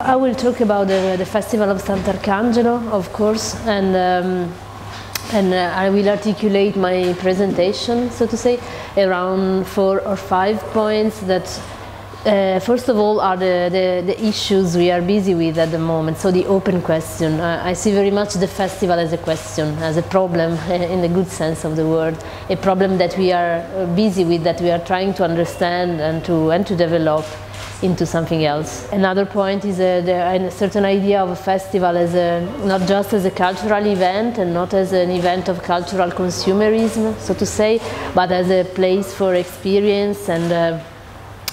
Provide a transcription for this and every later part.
I will talk about the Festival of Sant'Arcangelo, of course, and I will articulate my presentation, so to say, around 4 or 5 points that, first of all, are the issues we are busy with at the moment. So the open question. I see very much the festival as a question, as a problem in the good sense of the word, a problem that we are busy with, that we are trying to understand and to develop into something else. Another point is a certain idea of a festival as not just as a cultural event and not as an event of cultural consumerism, so to say, but as a place for experience and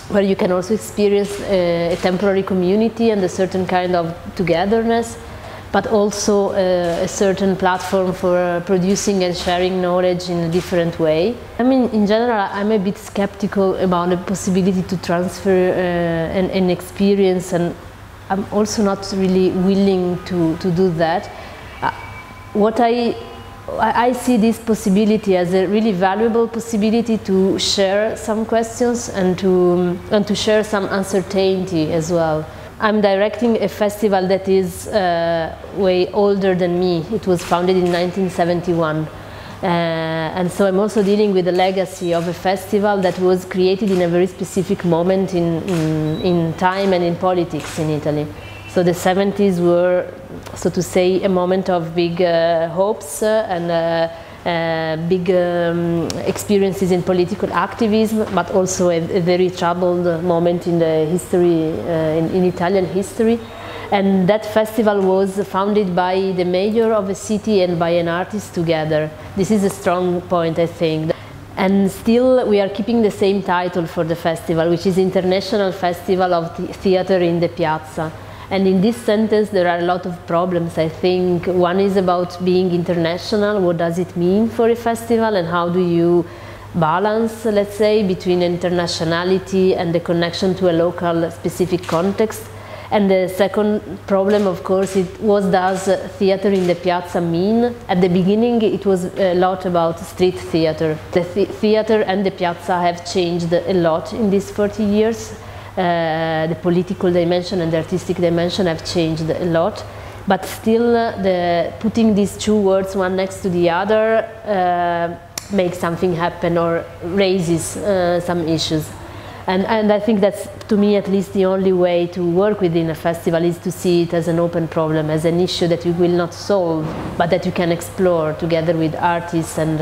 where you can also experience a temporary community and a certain kind of togetherness, but also a certain platform for producing and sharing knowledge in a different way. I mean, in general, I'm a bit skeptical about the possibility to transfer an experience, and I'm also not really willing to do that. What I see this possibility as a really valuable possibility to share some questions and to share some uncertainty as well. I'm directing a festival that is way older than me. It was founded in 1971. And so I'm also dealing with the legacy of a festival that was created in a very specific moment in time and in politics in Italy. So the 70s were, so to say, a moment of big hopes and big experiences in political activism, but also a very troubled moment in the history, in Italian history. And that festival was founded by the mayor of a city and by an artist together. This is a strong point, I think. And still we are keeping the same title for the festival, which is International Festival of Theatre in the Piazza. And in this sentence there are a lot of problems, I think. One is about being international. What does it mean for a festival, and how do you balance, let's say, between internationality and the connection to a local specific context? And the second problem, of course, what does theatre in the piazza mean? At the beginning it was a lot about street theatre. The theatre and the piazza have changed a lot in these 40 years. The political dimension and the artistic dimension have changed a lot, but still putting these two words one next to the other makes something happen or raises some issues. And I think that's, to me at least, the only way to work within a festival is to see it as an open problem, as an issue that you will not solve, but that you can explore together with artists and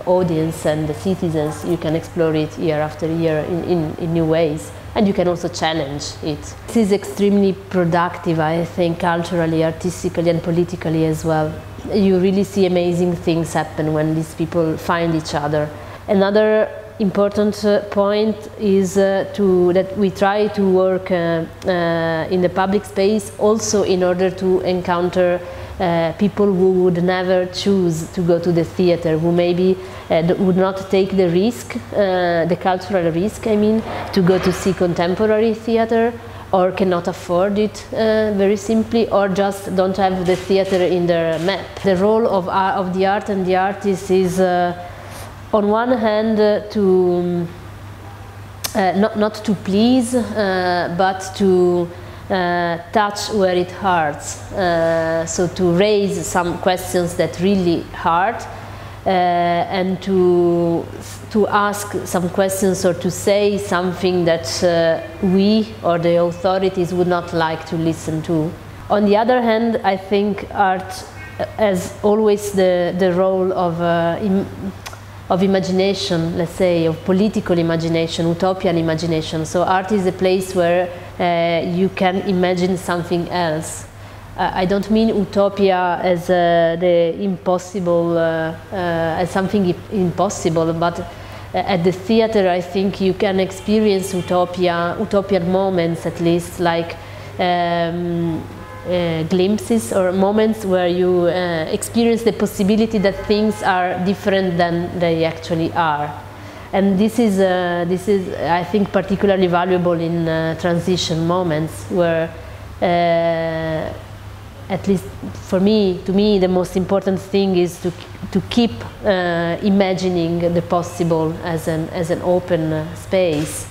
audience and the citizens. You can explore it year after year in new ways. And you can also challenge it. This is extremely productive, I think, culturally, artistically and politically as well. You really see amazing things happen when these people find each other. Another important point is that we try to work in the public space also in order to encounter people who would never choose to go to the theatre, who maybe would not take the risk, the cultural risk, I mean, to go to see contemporary theatre, or cannot afford it very simply, or just don't have the theatre in their map. The role of the art and the artist is, on one hand, to not to please, but to touch where it hurts, so to raise some questions that really hurt, and to ask some questions or to say something that we or the authorities would not like to listen to. On the other hand, I think art has always the role of imagination, let's say, of political imagination, utopian imagination. So art is a place where you can imagine something else. I don't mean utopia as the impossible, as something impossible, but at the theatre I think you can experience utopian moments, at least, like glimpses or moments where you experience the possibility that things are different than they actually are. And this is I think particularly valuable in transition moments where at least to me the most important thing is to keep imagining the possible as an open space.